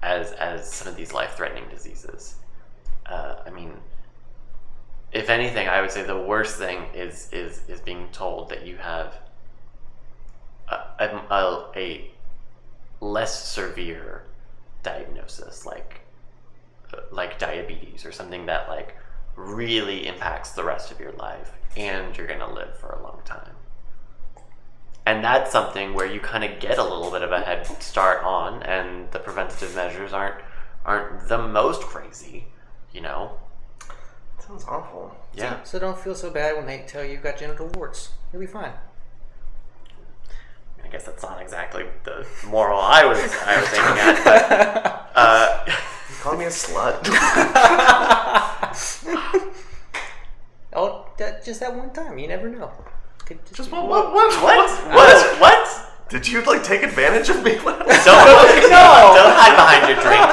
[SPEAKER 2] as some of these life-threatening diseases. I mean, if anything, I would say the worst thing is being told that you have a less severe diagnosis, like diabetes or something that like really impacts the rest of your life, and you're gonna live for a long time. And that's something where you kind of get a little bit of a head start on, and the preventative measures aren't the most crazy, you know.
[SPEAKER 3] Sounds awful.
[SPEAKER 2] Yeah.
[SPEAKER 1] So don't feel so bad when they tell you you've got genital warts. You'll be fine.
[SPEAKER 2] I guess that's not exactly the moral I was aiming at, but
[SPEAKER 3] You call me a slut?
[SPEAKER 1] Just that one time. You never know. Could
[SPEAKER 3] Just
[SPEAKER 1] be-
[SPEAKER 3] what? Did you like take advantage of me?
[SPEAKER 2] Don't hide behind your drink.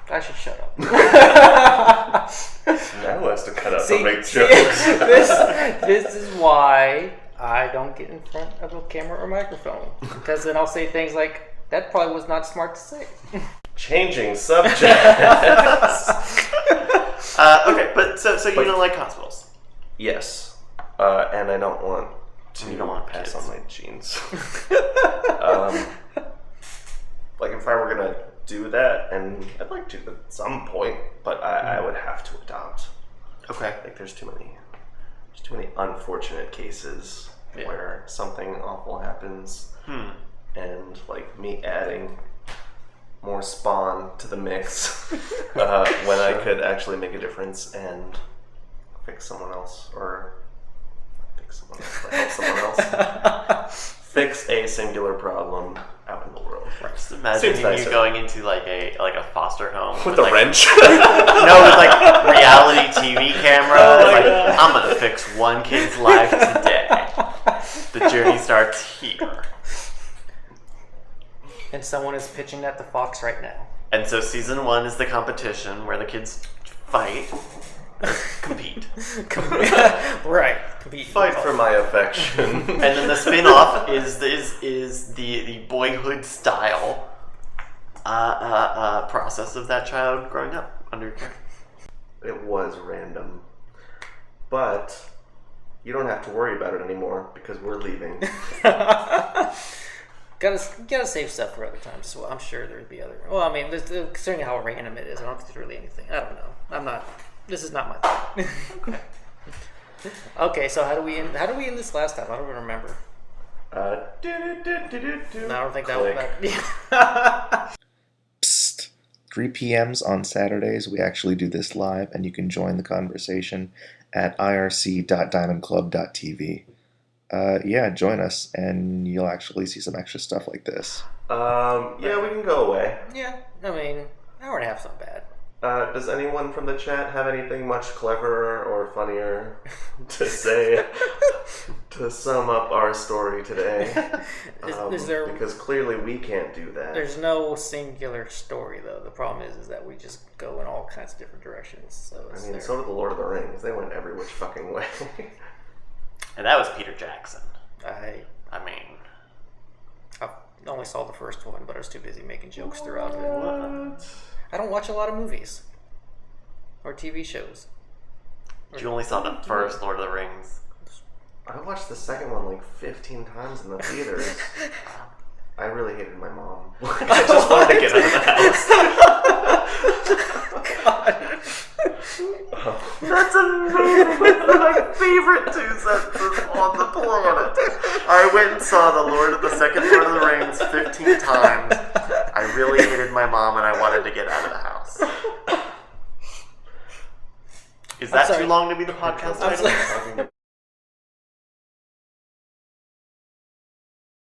[SPEAKER 1] I should shut up.
[SPEAKER 3] Now has to cut out
[SPEAKER 1] See,
[SPEAKER 3] to make jokes.
[SPEAKER 1] this is why I don't get in front of a camera or microphone, because then I'll say things like, "That probably was not smart to say."
[SPEAKER 3] Changing subjects.
[SPEAKER 2] Okay, but so you don't like hospitals?
[SPEAKER 3] Yes, and I don't want to
[SPEAKER 2] You don't want
[SPEAKER 3] pass
[SPEAKER 2] kids.
[SPEAKER 3] on my genes. Like if I were gonna do that, and I'd like to at some point, but I would have to adopt.
[SPEAKER 2] Okay.
[SPEAKER 3] Like there's too many unfortunate cases where something awful happens, and like me adding more spawn to the mix when I could actually make a difference and fix someone else, or fix someone else, but help someone else fix a singular problem out in the world.
[SPEAKER 2] Just imagine
[SPEAKER 3] Seems
[SPEAKER 2] you
[SPEAKER 3] nicer.
[SPEAKER 2] going into like a foster home
[SPEAKER 3] With a
[SPEAKER 2] like,
[SPEAKER 3] wrench.
[SPEAKER 2] No, with like reality TV camera. It's like, I'm gonna fix one kid's life today. The journey starts here.
[SPEAKER 1] And someone is pitching at the Fox right now.
[SPEAKER 2] And so season 1 is the competition where the kids fight, compete.
[SPEAKER 1] Right. Compete.
[SPEAKER 3] Fight for my affection.
[SPEAKER 2] And then the spin-off is the boyhood style process of that child growing up under your care.
[SPEAKER 3] It was random. But you don't have to worry about it anymore because we're leaving.
[SPEAKER 1] Gotta save stuff for other times as well. I'm sure there'd be other. Well, I mean, considering how random it is, I don't think there's really anything. I don't know. I'm not. This is not my thing.
[SPEAKER 2] Okay.
[SPEAKER 1] Okay, so how do we end this last time? I don't even remember. No, I don't think
[SPEAKER 3] Click.
[SPEAKER 1] that.
[SPEAKER 4] Psst. 3 p.m.s on Saturdays, we actually do this live, and you can join the conversation at irc.diamondclub.tv. Yeah, join us, and you'll actually see some extra stuff like this.
[SPEAKER 3] Yeah, we can go away.
[SPEAKER 1] Yeah, I mean, hour and a half's not bad.
[SPEAKER 3] Does anyone from the chat have anything much cleverer or funnier to say to sum up our story today?
[SPEAKER 1] Is there?
[SPEAKER 3] Because clearly we can't do that.
[SPEAKER 1] There's no singular story though. The problem is that we just go in all kinds of different directions. So
[SPEAKER 3] I mean, so did the Lord of the Rings. They went every which fucking way.
[SPEAKER 2] And that was Peter Jackson.
[SPEAKER 1] I
[SPEAKER 2] mean,
[SPEAKER 1] only saw the first one, but I was too busy making jokes throughout it.
[SPEAKER 3] What?
[SPEAKER 1] I don't watch a lot of movies or TV shows.
[SPEAKER 2] you only saw the first Lord of the Rings.
[SPEAKER 3] I watched the second one like 15 times in the theaters. I really hated my mom. I just wanted to get out of the house.
[SPEAKER 1] God.
[SPEAKER 2] That's amazing. That's my favorite 2 sentences on the planet. I went and saw the second Lord of the Rings 15 times. I really hated my mom and I wanted to get out of the house. Is that too long to be the podcast
[SPEAKER 1] I'm
[SPEAKER 2] title?
[SPEAKER 1] sorry.